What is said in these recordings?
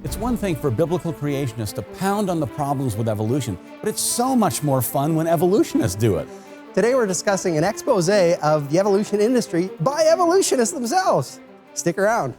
It's one thing for biblical creationists to pound on the problems with evolution, but it's so much more fun when evolutionists do it. Today we're discussing an expose of the evolution industry by evolutionists themselves. Stick around.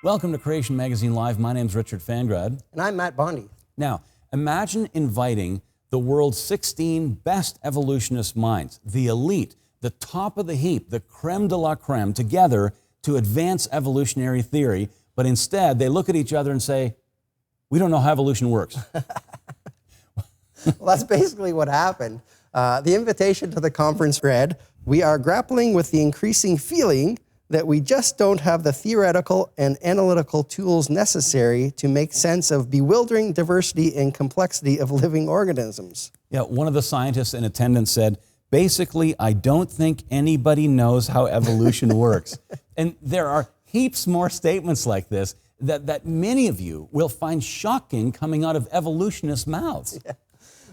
Welcome to Creation Magazine Live. My name's Richard Fangrad. And I'm Matt Bondi. Now, imagine inviting the world's 16 best evolutionist minds, the elite, the top of the heap, the creme de la creme, together to advance evolutionary theory, but instead they look at each other and say, we don't know how evolution works. Well, that's basically what happened. The invitation to the conference read, "We are grappling with the increasing feeling that we just don't have the theoretical and analytical tools necessary to make sense of bewildering diversity and complexity of living organisms." Yeah, one of the scientists in attendance said, basically, I don't think anybody knows how evolution works. And there are heaps more statements like this that many of you will find shocking coming out of evolutionists' mouths. Yeah.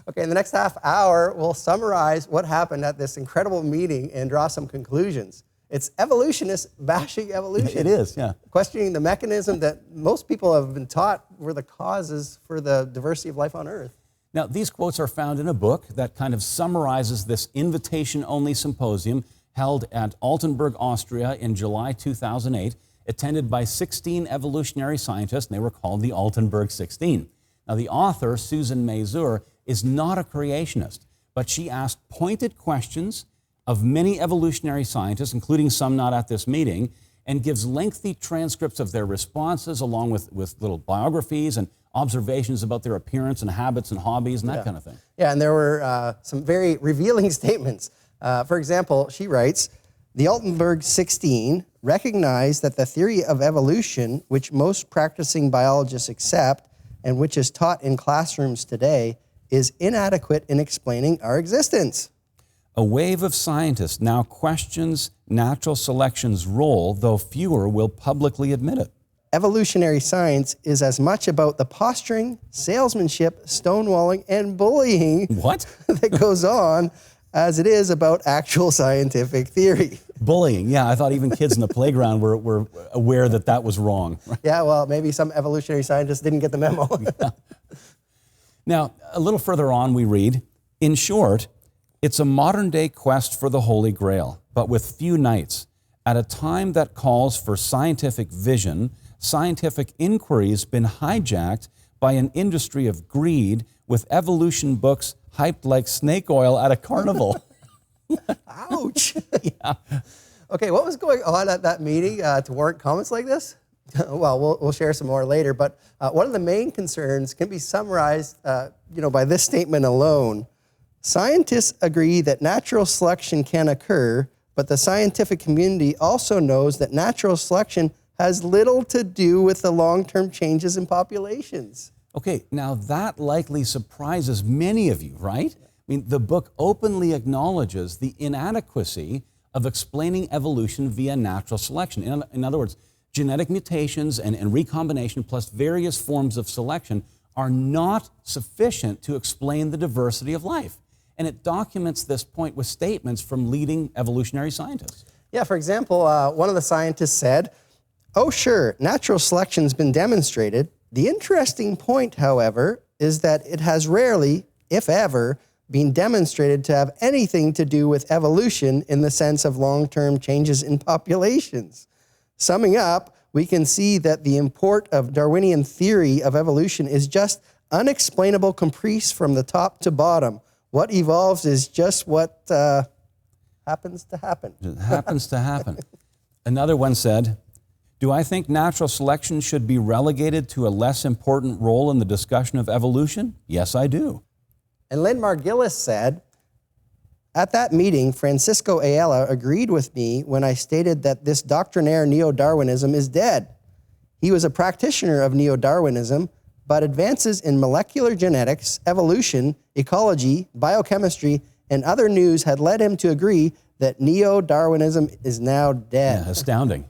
Okay, in the next half hour, we'll summarize what happened at this incredible meeting and draw some conclusions. It's evolutionists bashing evolution. It is, yeah. Questioning the mechanism that most people have been taught were the causes for the diversity of life on Earth. Now, these quotes are found in a book that kind of summarizes this invitation-only symposium held at Altenberg, Austria in July 2008, attended by 16 evolutionary scientists, and they were called the Altenberg 16. Now, the author, Susan Mazur, is not a creationist, but she asked pointed questions of many evolutionary scientists, including some not at this meeting, and gives lengthy transcripts of their responses along with little biographies and observations about their appearance and habits and hobbies and that kind of thing. Yeah, and there were some very revealing statements. For example, she writes, "The Altenberg 16 recognized that the theory of evolution, which most practicing biologists accept and which is taught in classrooms today, is inadequate in explaining our existence. A wave of scientists now questions natural selection's role, though fewer will publicly admit it. Evolutionary science is as much about the posturing, salesmanship, stonewalling, and bullying What? that goes on as it is about actual scientific theory." Bullying, yeah, I thought even kids in the playground were aware that that was wrong. Yeah, well, maybe some evolutionary scientists didn't get the memo. Yeah. Now, a little further on we read, "In short, it's a modern-day quest for the Holy Grail, but with few knights. At a time that calls for scientific vision, scientific inquiry has been hijacked by an industry of greed with evolution books hyped like snake oil at a carnival." Ouch. Yeah. Okay, what was going on at that meeting to warrant comments like this? Well, we'll share some more later, but one of the main concerns can be summarized by this statement alone. "Scientists agree that natural selection can occur, but the scientific community also knows that natural selection has little to do with the long-term changes in populations." Okay, now that likely surprises many of you, right? I mean, the book openly acknowledges the inadequacy of explaining evolution via natural selection. In other words, genetic mutations and recombination plus various forms of selection are not sufficient to explain the diversity of life. And it documents this point with statements from leading evolutionary scientists. Yeah, for example, one of the scientists said, "Oh, sure, natural selection's been demonstrated. The interesting point, however, is that it has rarely, if ever, been demonstrated to have anything to do with evolution in the sense of long-term changes in populations. Summing up, we can see that the import of Darwinian theory of evolution is just unexplainable caprice from the top to bottom. What evolves is just what happens to happen." It happens to happen. Another one said, "Do I think natural selection should be relegated to a less important role in the discussion of evolution? Yes, I do." And Lynn Margulis said, "At that meeting, Francisco Ayala agreed with me when I stated that this doctrinaire neo-darwinism is dead. He was a practitioner of neo-darwinism, but advances in molecular genetics, evolution, ecology, biochemistry, and other news had led him to agree that neo-Darwinism is now dead. Yeah, astounding.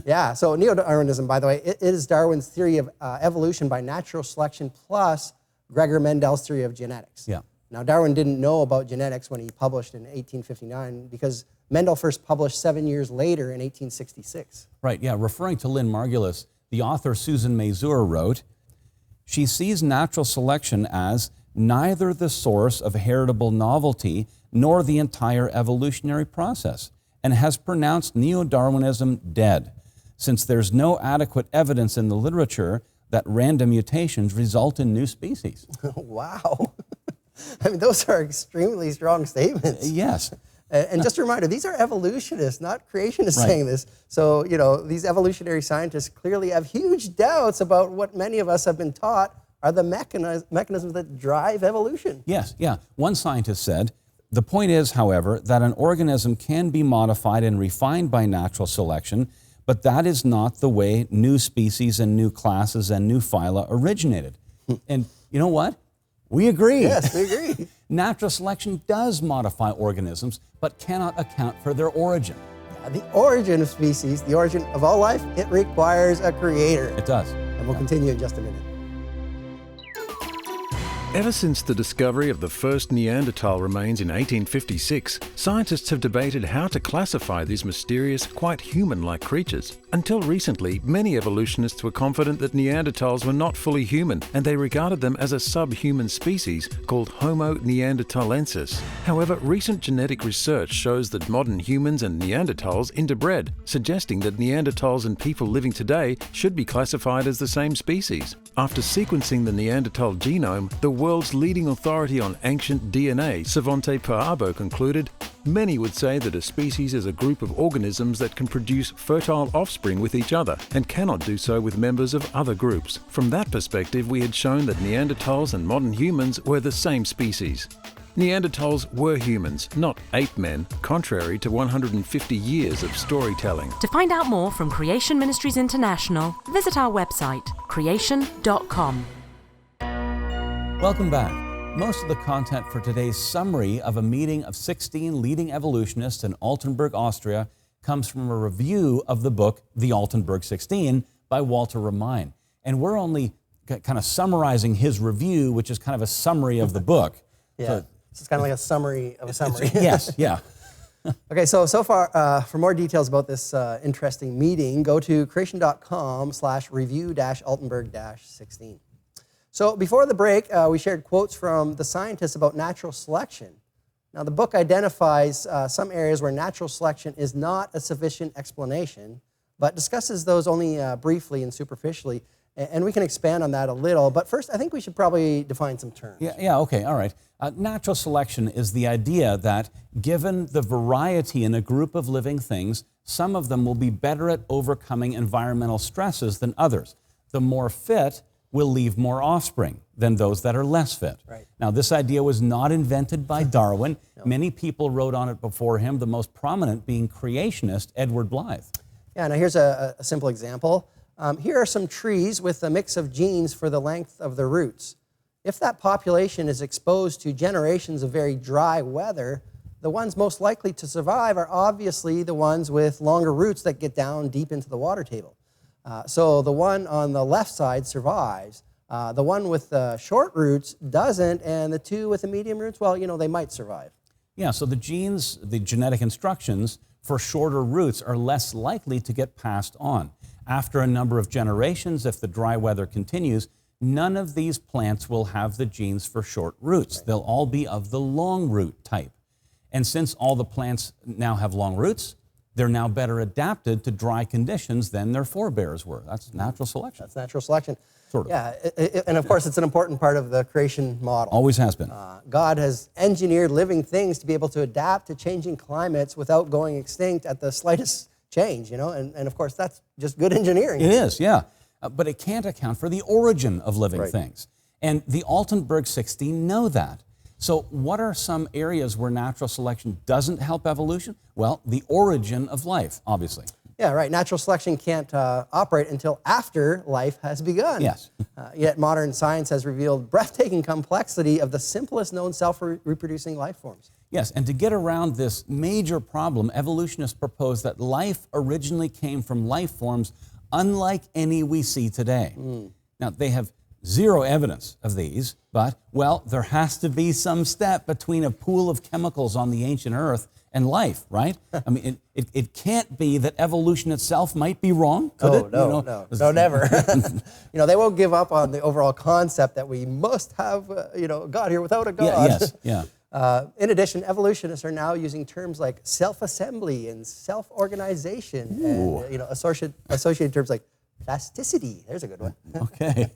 Yeah, so neo-darwinism, by the way, it is Darwin's theory of evolution by natural selection plus Gregor Mendel's theory of genetics. Yeah. Now, Darwin didn't know about genetics when he published in 1859 because Mendel first published 7 years later in 1866. Right, yeah. Referring to Lynn Margulis, the author Susan Mazur wrote, she sees natural selection as neither the source of heritable novelty nor the entire evolutionary process, and has pronounced neo-Darwinism dead, since there's no adequate evidence in the literature that random mutations result in new species. Wow. I mean, those are extremely strong statements. Yes. And just a reminder, these are evolutionists, not creationists Right. saying this. So, you know, these evolutionary scientists clearly have huge doubts about what many of us have been taught are the mechanisms that drive evolution. Yes, yeah. One scientist said, the point is, however, that an organism can be modified and refined by natural selection, but that is not the way new species and new classes and new phyla originated. And you know what? We agree. Yes, we agree. Natural selection does modify organisms, but cannot account for their origin. The origin of species, the origin of all life, it requires a creator. It does. And we'll continue in just a minute. Ever since the discovery of the first Neanderthal remains in 1856, scientists have debated how to classify these mysterious, quite human-like creatures. Until recently, many evolutionists were confident that Neanderthals were not fully human, and they regarded them as a subhuman species called Homo neanderthalensis. However, recent genetic research shows that modern humans and Neanderthals interbred, suggesting that Neanderthals and people living today should be classified as the same species. After sequencing the Neanderthal genome, the world's leading authority on ancient DNA, Svante Pääbo, concluded, many would say that a species is a group of organisms that can produce fertile offspring with each other and cannot do so with members of other groups. From that perspective, we had shown that Neanderthals and modern humans were the same species. Neanderthals were humans, not ape men, contrary to 150 years of storytelling. To find out more from Creation Ministries International, visit our website, creation.com. Welcome back. Most of the content for today's summary of a meeting of 16 leading evolutionists in Altenberg, Austria, comes from a review of the book, The Altenberg 16, by Walter Remine. And we're only kind of summarizing his review, which is kind of a summary of the book. Yeah. So, it's kind of like a summary of a summary. yes, yeah. Okay, so far, for more details about this interesting meeting, go to creation.com/review-Altenberg-16. So before the break, we shared quotes from the scientists about natural selection. Now, the book identifies some areas where natural selection is not a sufficient explanation, but discusses those only briefly and superficially. And we can expand on that a little. But first, I think we should probably define some terms. Yeah, okay, all right. Natural selection is the idea that given the variety in a group of living things, some of them will be better at overcoming environmental stresses than others. The more fit will leave more offspring than those that are less fit. Right. Now, this idea was not invented by Darwin. No. Many people wrote on it before him, the most prominent being creationist Edward Blythe. Yeah, now here's a simple example. Here are some trees with a mix of genes for the length of the roots. If that population is exposed to generations of very dry weather, the ones most likely to survive are obviously the ones with longer roots that get down deep into the water table. So the one on the left side survives. The one with the short roots doesn't, and the two with the medium roots, well, you know, they might survive. Yeah, so the genes, the genetic instructions for shorter roots are less likely to get passed on. After a number of generations, if the dry weather continues, none of these plants will have the genes for short roots. They'll all be of the long root type. And since all the plants now have long roots, they're now better adapted to dry conditions than their forebears were. That's natural selection. That's natural selection. Sort of. Yeah, and of course, it's an important part of the creation model. Always has been. God has engineered living things to be able to adapt to changing climates without going extinct at the slightest change, you know, and of course, that's just good engineering. It is, yeah. But it can't account for the origin of living Right. things. And the Altenberg 16 know that. So what are some areas where natural selection doesn't help evolution? Well, the origin of life, obviously. Yeah, right. Natural selection can't operate until after life has begun. Yes. Yet modern science has revealed breathtaking complexity of the simplest known self-reproducing life forms. Yes, and to get around this major problem, evolutionists propose that life originally came from life forms unlike any we see today. Now, they have zero evidence of these, but, well, there has to be some step between a pool of chemicals on the ancient Earth and life, right? I mean, it can't be that evolution itself might be wrong, could it? No, never. They won't give up on the overall concept that we must have, God here without a God. In addition, evolutionists are now using terms like self-assembly and self-organization, and associated terms like plasticity. There's a good one. Okay.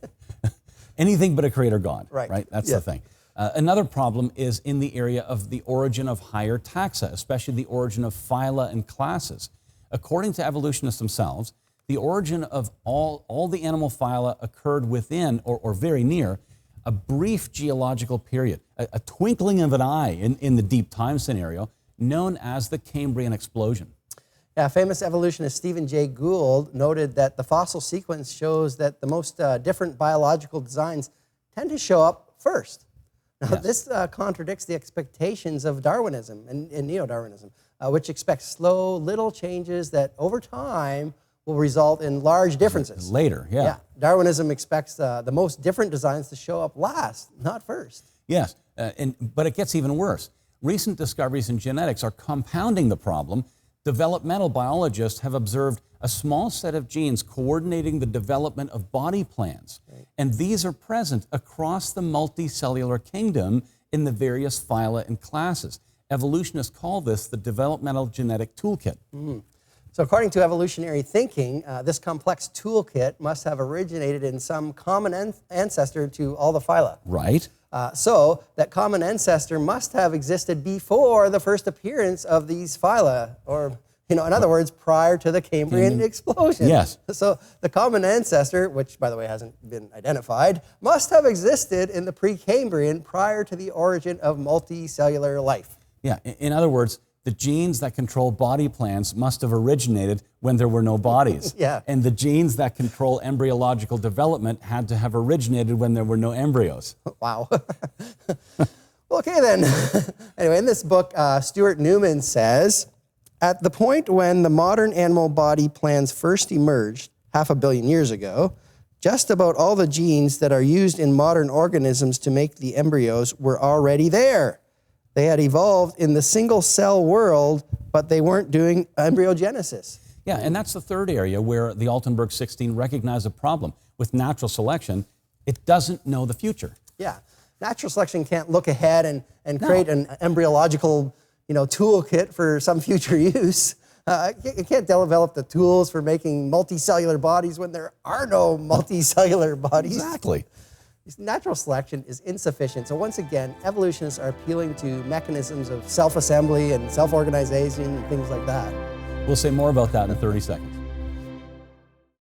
Anything but a creator God, right? That's the thing. Another problem is in the area of the origin of higher taxa, especially the origin of phyla and classes. According to evolutionists themselves, the origin of all the animal phyla occurred within, or very near, a brief geological period, a twinkling of an eye in the deep time scenario, known as the Cambrian explosion. Yeah, famous evolutionist Stephen Jay Gould noted that the fossil sequence shows that the most different biological designs tend to show up first. Now, this contradicts the expectations of Darwinism and neo-Darwinism, which expects slow, little changes that over time will result in large differences. Later, yeah. Darwinism expects the most different designs to show up last, not first. Yes, but it gets even worse. Recent discoveries in genetics are compounding the problem. Developmental biologists have observed a small set of genes coordinating the development of body plans, and these are present across the multicellular kingdom in the various phyla and classes. Evolutionists call this the developmental genetic toolkit. So according to evolutionary thinking, this complex toolkit must have originated in some common ancestor to all the phyla. Right. So that common ancestor must have existed before the first appearance of these phyla, or in other words, prior to the Cambrian explosion. Yes. So the common ancestor, which by the way hasn't been identified, must have existed in the Precambrian prior to the origin of multicellular life. Yeah, in other words, the genes that control body plans must have originated when there were no bodies. And the genes that control embryological development had to have originated when there were no embryos. Wow. Okay then. Anyway, in this book, Stuart Newman says, at the point when the modern animal body plans first emerged, 500 million years ago, just about all the genes that are used in modern organisms to make the embryos were already there. They had evolved in the single-cell world, but they weren't doing embryogenesis. Yeah, and that's the third area where the Altenberg 16 recognized a problem. With natural selection, it doesn't know the future. Yeah, natural selection can't look ahead and create an embryological toolkit for some future use. It can't develop the tools for making multicellular bodies when there are no multicellular bodies. Exactly. Natural selection is insufficient. So once again, evolutionists are appealing to mechanisms of self-assembly and self-organization and things like that. We'll say more about that in 30 seconds.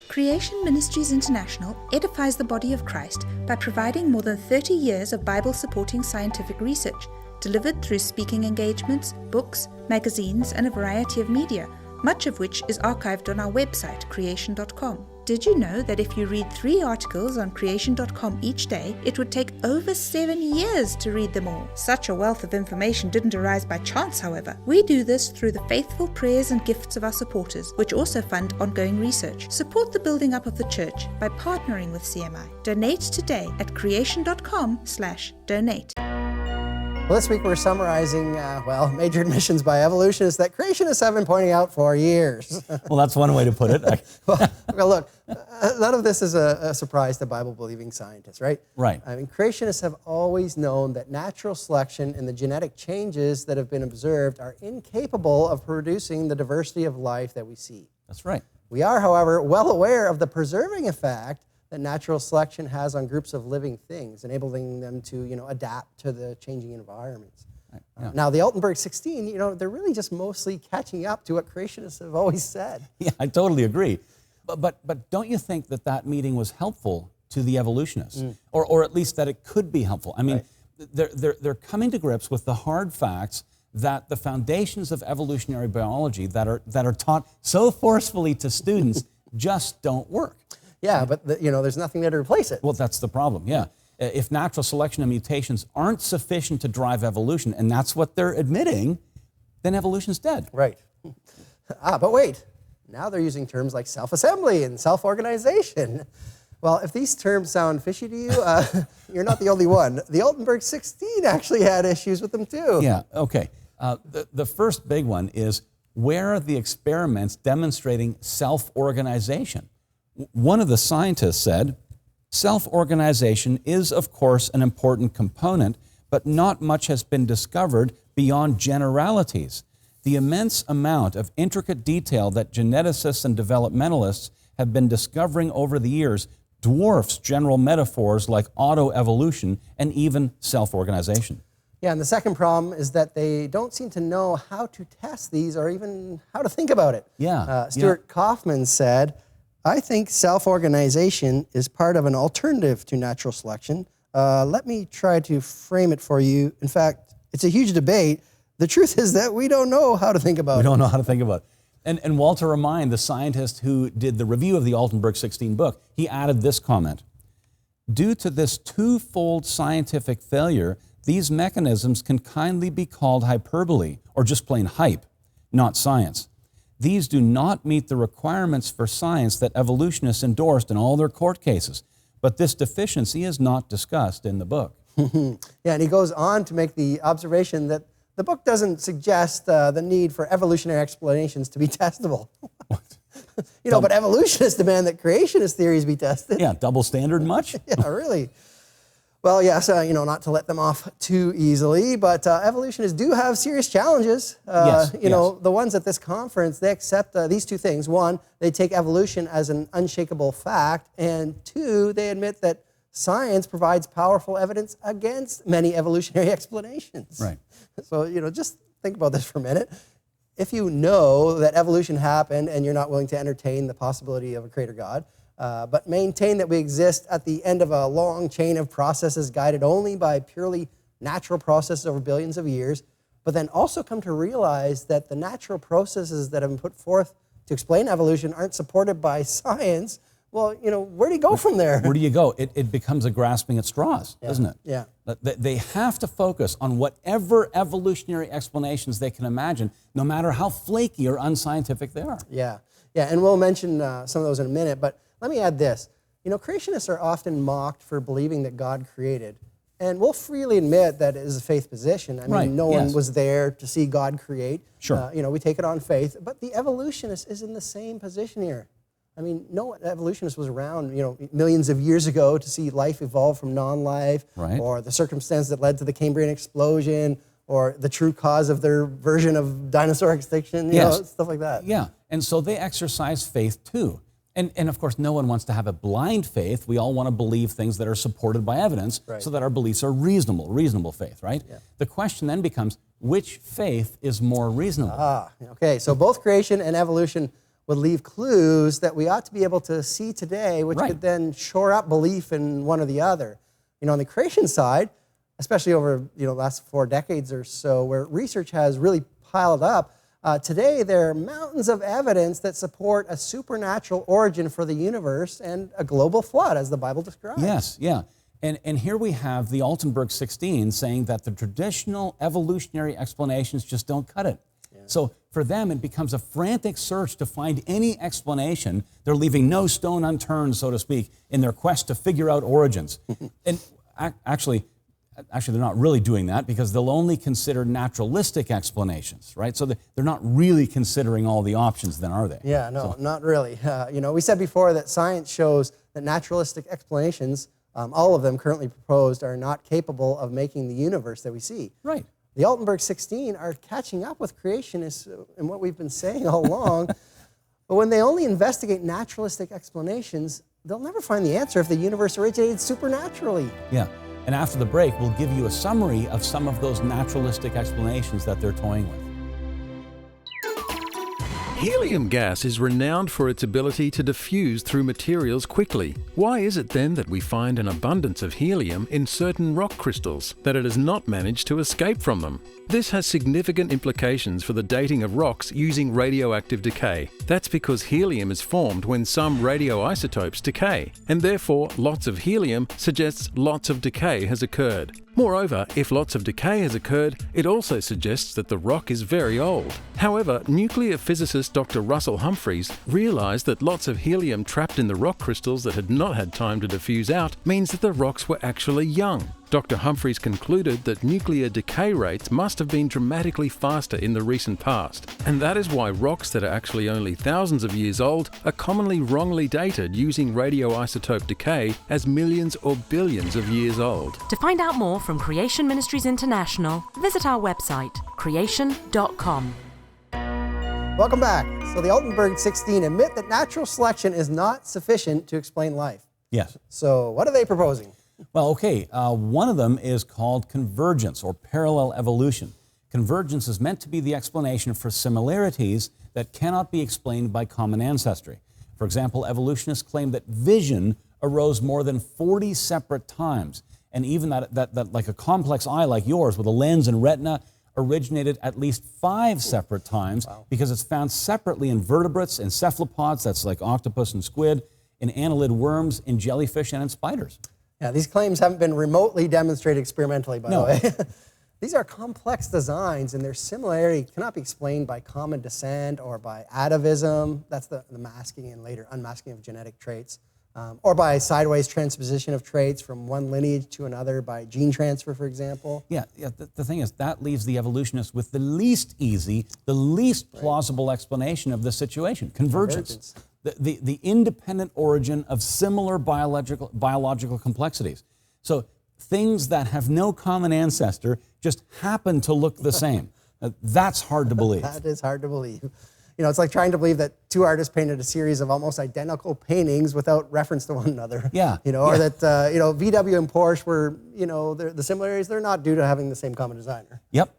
Creation Ministries International edifies the body of Christ by providing more than 30 years of Bible-supporting scientific research, delivered through speaking engagements, books, magazines, and a variety of media, much of which is archived on our website, creation.com. Did you know that if you read 3 articles on creation.com each day, it would take over 7 years to read them all? Such a wealth of information didn't arise by chance, however. We do this through the faithful prayers and gifts of our supporters, which also fund ongoing research. Support the building up of the church by partnering with CMI. Donate today at creation.com/donate. Well, this week we're summarizing, major admissions by evolutionists that creationists have been pointing out for years. Well, that's one way to put it. Well, look, none of this is a surprise to Bible-believing scientists, right? Right. I mean, creationists have always known that natural selection and the genetic changes that have been observed are incapable of producing the diversity of life that we see. That's right. We are, however, well aware of the preserving effect that natural selection has on groups of living things, enabling them to, adapt to the changing environments. Right. Yeah. Now, the Altenberg 16, they're really just mostly catching up to what creationists have always said. Yeah, I totally agree. But don't you think that meeting was helpful to the evolutionists, or at least that it could be helpful? I mean, they're coming to grips with the hard facts that the foundations of evolutionary biology that are taught so forcefully to students just don't work. Yeah, but there's nothing there to replace it. Well, that's the problem, yeah. If natural selection and mutations aren't sufficient to drive evolution, and that's what they're admitting, then evolution's dead. Right. But wait, now they're using terms like self-assembly and self-organization. Well, if these terms sound fishy to you, you're not the only one. The Altenberg 16 actually had issues with them too. Yeah, okay. The first big one is, where are the experiments demonstrating self-organization? One of the scientists said, self-organization is, of course, an important component, but not much has been discovered beyond generalities. The immense amount of intricate detail that geneticists and developmentalists have been discovering over the years dwarfs general metaphors like autoevolution and even self-organization. Yeah, and the second problem is that they don't seem to know how to test these or even how to think about it. Yeah. Stuart Kaufman said, I think self-organization is part of an alternative to natural selection. Let me try to frame it for you. In fact, it's a huge debate. The truth is that we don't know how to think about it. We don't know how to think about it. And Walter Ramain, the scientist who did the review of the Altenberg 16 book, he added this comment. Due to this twofold scientific failure, these mechanisms can kindly be called hyperbole, or just plain hype, not science. These do not meet the requirements for science that evolutionists endorsed in all their court cases, but this deficiency is not discussed in the book. Yeah, and he goes on to make the observation that the book doesn't suggest the need for evolutionary explanations to be testable. But evolutionists demand that creationist theories be tested. Yeah, double standard much? Yeah, really. Well, yes, not to let them off too easily, but evolutionists do have serious challenges. Yes. The ones at this conference, they accept these two things. One, they take evolution as an unshakable fact, and two, they admit that science provides powerful evidence against many evolutionary explanations. Right. So, just think about this for a minute. If you know that evolution happened and you're not willing to entertain the possibility of a creator God, but maintain that we exist at the end of a long chain of processes guided only by purely natural processes over billions of years, but then also come to realize that the natural processes that have been put forth to explain evolution aren't supported by science, well, where do you go from there? Where do you go? It becomes a grasping at straws, doesn't it? Yeah. They have to focus on whatever evolutionary explanations they can imagine, no matter how flaky or unscientific they are. Yeah, and we'll mention some of those in a minute, but let me add this. Creationists are often mocked for believing that God created, and we'll freely admit that it is a faith position. I mean, no one was there to see God create. Sure. We take it on faith, but the evolutionist is in the same position here. I mean, no evolutionist was around, millions of years ago to see life evolve from non-life, right, or the circumstance that led to the Cambrian explosion, or the true cause of their version of dinosaur extinction, stuff like that. Yeah, and so they exercise faith too. And of course, no one wants to have a blind faith. We all want to believe things that are supported by evidence, right, so that our beliefs are reasonable faith, right? Yeah. The question then becomes, which faith is more reasonable? Okay, so both creation and evolution would leave clues that we ought to be able to see today, which right, could then shore up belief in one or the other. On the creation side, especially over the last 4 decades or so, where research has really piled up, today there are mountains of evidence that support a supernatural origin for the universe and a global flood, as the Bible describes. Yes, yeah. And here we have the Altenberg 16 saying that the traditional evolutionary explanations just don't cut it. So for them, it becomes a frantic search to find any explanation. They're leaving no stone unturned, so to speak, in their quest to figure out origins. And actually, they're not really doing that, because they'll only consider naturalistic explanations, right? So they're not really considering all the options then, are they? Yeah, no, not really. We said before that science shows that naturalistic explanations, all of them currently proposed, are not capable of making the universe that we see. Right. The Altenberg 16 are catching up with creationists in what we've been saying all along. But when they only investigate naturalistic explanations, they'll never find the answer if the universe originated supernaturally. Yeah, and after the break, we'll give you a summary of some of those naturalistic explanations that they're toying with. Helium gas is renowned for its ability to diffuse through materials quickly. Why is it then that we find an abundance of helium in certain rock crystals, that it has not managed to escape from them? This has significant implications for the dating of rocks using radioactive decay. That's because helium is formed when some radioisotopes decay, and therefore lots of helium suggests lots of decay has occurred. Moreover, if lots of decay has occurred, it also suggests that the rock is very old. However, nuclear physicist Dr. Russell Humphreys realized that lots of helium trapped in the rock crystals that had not had time to diffuse out means that the rocks were actually young. Dr. Humphreys concluded that nuclear decay rates must have been dramatically faster in the recent past, and that is why rocks that are actually only thousands of years old are commonly wrongly dated using radioisotope decay as millions or billions of years old. To find out more from Creation Ministries International, visit our website, creation.com. Welcome back. So the Altenberg 16 admit that natural selection is not sufficient to explain life. Yes. So what are they proposing? Well, okay, one of them is called convergence or parallel evolution. Convergence is meant to be the explanation for similarities that cannot be explained by common ancestry. For example, evolutionists claim that vision arose more than 40 separate times, and even that like a complex eye like yours with a lens and retina originated at least 5 separate times. Wow. Because it's found separately in vertebrates, in cephalopods, that's like octopus and squid, in annelid worms, in jellyfish, and in spiders. Yeah, these claims haven't been remotely demonstrated experimentally, by the way. These are complex designs, and their similarity cannot be explained by common descent or by atavism, that's the masking and later unmasking of genetic traits, or by sideways transposition of traits from one lineage to another by gene transfer, for example. Yeah, the thing is, that leaves the evolutionists with the least easy, the least plausible explanation of the situation, convergence. The independent origin of similar biological complexities. So things that have no common ancestor just happen to look the same. That's hard to believe. That is hard to believe. You know, it's like trying to believe that 2 artists painted a series of almost identical paintings without reference to one another. Yeah. You know, or that, VW and Porsche were, the similarities, they're not due to having the same common designer. Yep.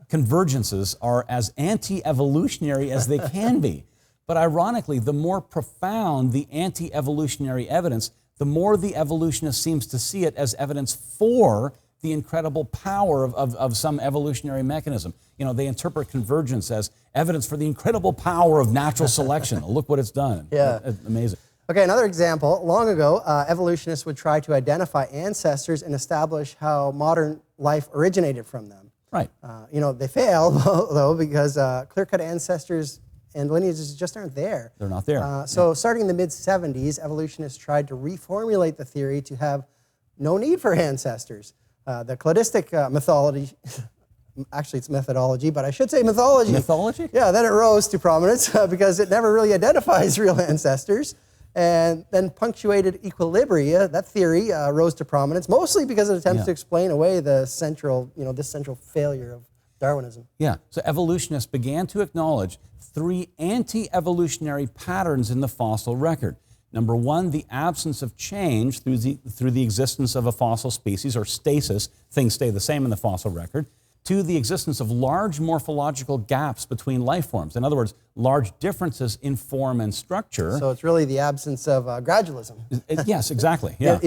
Convergences are as anti-evolutionary as they can be. But ironically, the more profound the anti-evolutionary evidence, the more the evolutionist seems to see it as evidence for the incredible power of some evolutionary mechanism. You know, they interpret convergence as evidence for the incredible power of natural selection. Look what it's done. Yeah. Amazing. Okay, another example. Long ago, evolutionists would try to identify ancestors and establish how modern life originated from them. Right. They fail, though, because clear-cut ancestors and lineages just aren't there. They're not there. So starting in the mid-70s, evolutionists tried to reformulate the theory to have no need for ancestors. The cladistic mythology, actually it's methodology, but I should say mythology. Mythology? Yeah, then it rose to prominence because it never really identifies real ancestors. And then punctuated equilibria, that theory rose to prominence, mostly because it attempts to explain away this central failure of Darwinism. Yeah, so evolutionists began to acknowledge 3 anti-evolutionary patterns in the fossil record. Number 1, the absence of change through the existence of a fossil species, or stasis, things stay the same in the fossil record. 2, the existence of large morphological gaps between life forms. In other words, large differences in form and structure. So it's really the absence of gradualism. Yes, exactly. Yeah.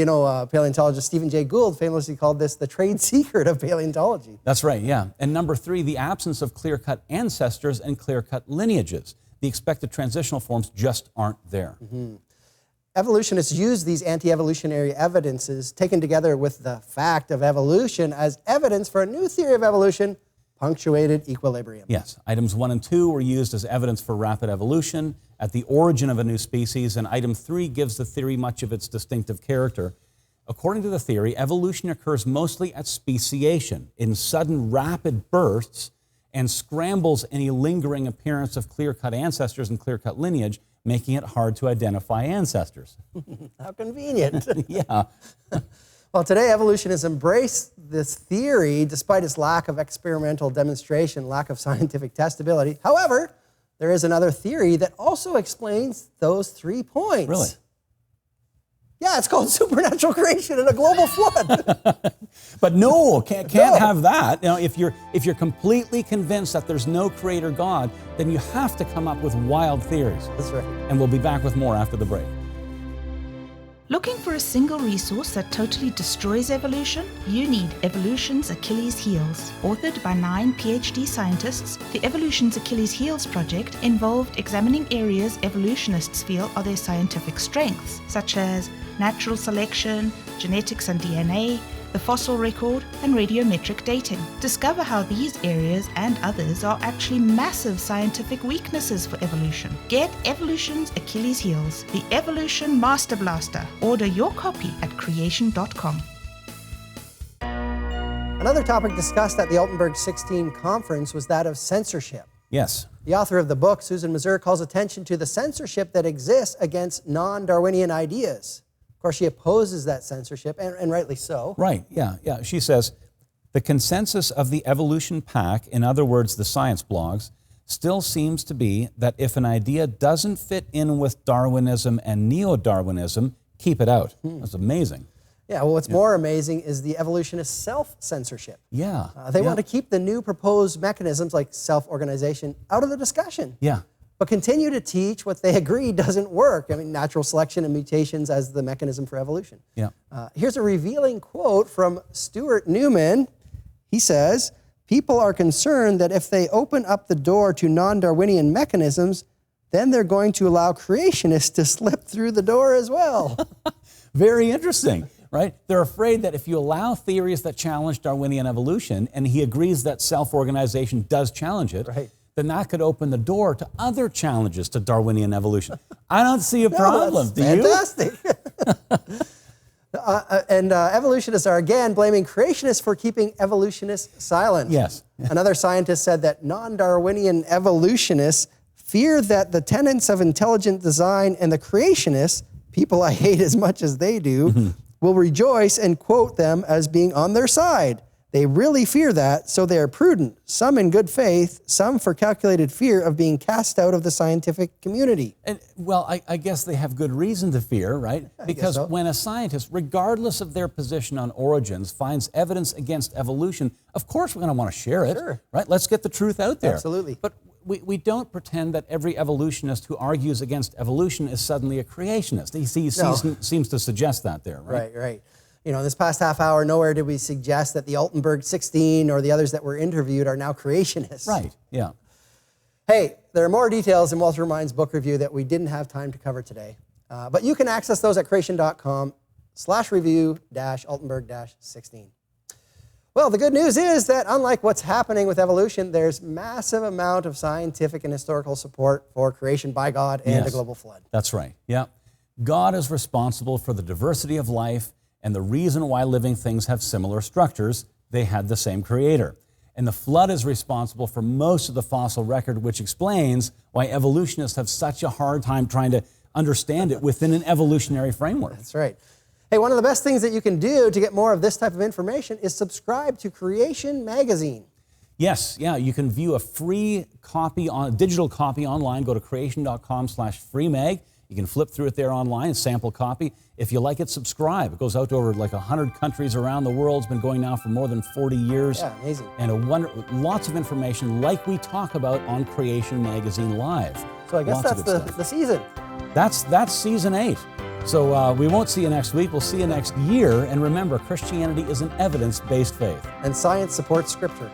Paleontologist Stephen Jay Gould famously called this the trade secret of paleontology. That's right, yeah. And number 3, the absence of clear-cut ancestors and clear-cut lineages. The expected transitional forms just aren't there. Mm-hmm. Evolutionists use these anti-evolutionary evidences taken together with the fact of evolution as evidence for a new theory of evolution, punctuated equilibrium. Yes, items 1 and 2 were used as evidence for rapid evolution at the origin of a new species, and item 3 gives the theory much of its distinctive character. According to the theory, evolution occurs mostly at speciation, in sudden rapid bursts, and scrambles any lingering appearance of clear-cut ancestors and clear-cut lineage, making it hard to identify ancestors. How convenient. Yeah. Well, today evolutionists embrace this theory despite its lack of experimental demonstration, lack of scientific testability. However, there is another theory that also explains those 3 points. Really? Yeah, it's called supernatural creation and a global flood. But no, can't have that. You know, if you're completely convinced that there's no creator God, then you have to come up with wild theories. That's right. And we'll be back with more after the break. Looking for a single resource that totally destroys evolution? You need Evolution's Achilles Heels. Authored by 9 PhD scientists, the Evolution's Achilles Heels project involved examining areas evolutionists feel are their scientific strengths, such as natural selection, genetics and DNA, the fossil record, and radiometric dating. Discover how these areas and others are actually massive scientific weaknesses for evolution. Get Evolution's Achilles Heels, the Evolution Master Blaster. Order your copy at creation.com. Another topic discussed at the Altenberg 16 conference was that of censorship. Yes. The author of the book, Susan Mazur, calls attention to the censorship that exists against non-Darwinian ideas. Of course, she opposes that censorship, and rightly so. Right, yeah. She says, the consensus of the evolution pack, in other words, the science blogs, still seems to be that if an idea doesn't fit in with Darwinism and neo-Darwinism, keep it out. That's amazing. Yeah, well, what's more amazing is the evolutionist self-censorship. Yeah. They want to keep the new proposed mechanisms like self-organization out of the discussion. Yeah. But continue to teach what they agree doesn't work. I mean, natural selection and mutations as the mechanism for evolution. Yeah. Here's a revealing quote from Stuart Newman. He says, people are concerned that if they open up the door to non-Darwinian mechanisms, then they're going to allow creationists to slip through the door as well. Very interesting, right? They're afraid that if you allow theories that challenge Darwinian evolution, and he agrees that self-organization does challenge it, Right. then that could open the door to other challenges to Darwinian evolution. I don't see a problem, do you? Fantastic. Evolutionists are again blaming creationists for keeping evolutionists silent. Yes. Another scientist said that non-Darwinian evolutionists fear that the tenets of intelligent design and the creationists, people I hate as much as they do, will rejoice and quote them as being on their side. They really fear that, so they are prudent, some in good faith, some for calculated fear of being cast out of the scientific community. And, well, I guess they have good reason to fear, right? Because so. when a scientist, regardless of their position on origins, finds evidence against evolution, of course we're going to want to share it, Sure. right? Let's get the truth out there. Absolutely. But we don't pretend that every evolutionist who argues against evolution is suddenly a creationist. He seems to suggest that there, right? Right. You know, this past half hour, nowhere did we suggest that the Altenberg 16 or the others that were interviewed are now creationists. Right, yeah. Hey, there are more details in Walter Remind's book review that we didn't have time to cover today. But you can access those at creation.com/review-Altenberg-16. Well, the good news is that unlike what's happening with evolution, there's massive amount of scientific and historical support for creation by God and a global flood. That's right, yeah. God is responsible for the diversity of life and the reason why living things have similar structures. They had the same creator. And the flood is responsible for most of the fossil record, which explains why evolutionists have such a hard time trying to understand it within an evolutionary framework. That's right. Hey, one of the best things that you can do to get more of this type of information is subscribe to Creation Magazine. Yes, yeah, you can view a free copy, digital copy online. Go to creation.com/freemag. You can flip through it there online, a sample copy. If you like it, subscribe. It goes out to over like 100 countries around the world. It's been going now for more than 40 years. Yeah, amazing. And lots of information like we talk about on Creation Magazine Live. So I guess Lots that's of good the season. That's season 8. So we won't see you next week. We'll see you next year. And remember, Christianity is an evidence-based faith. And science supports Scripture.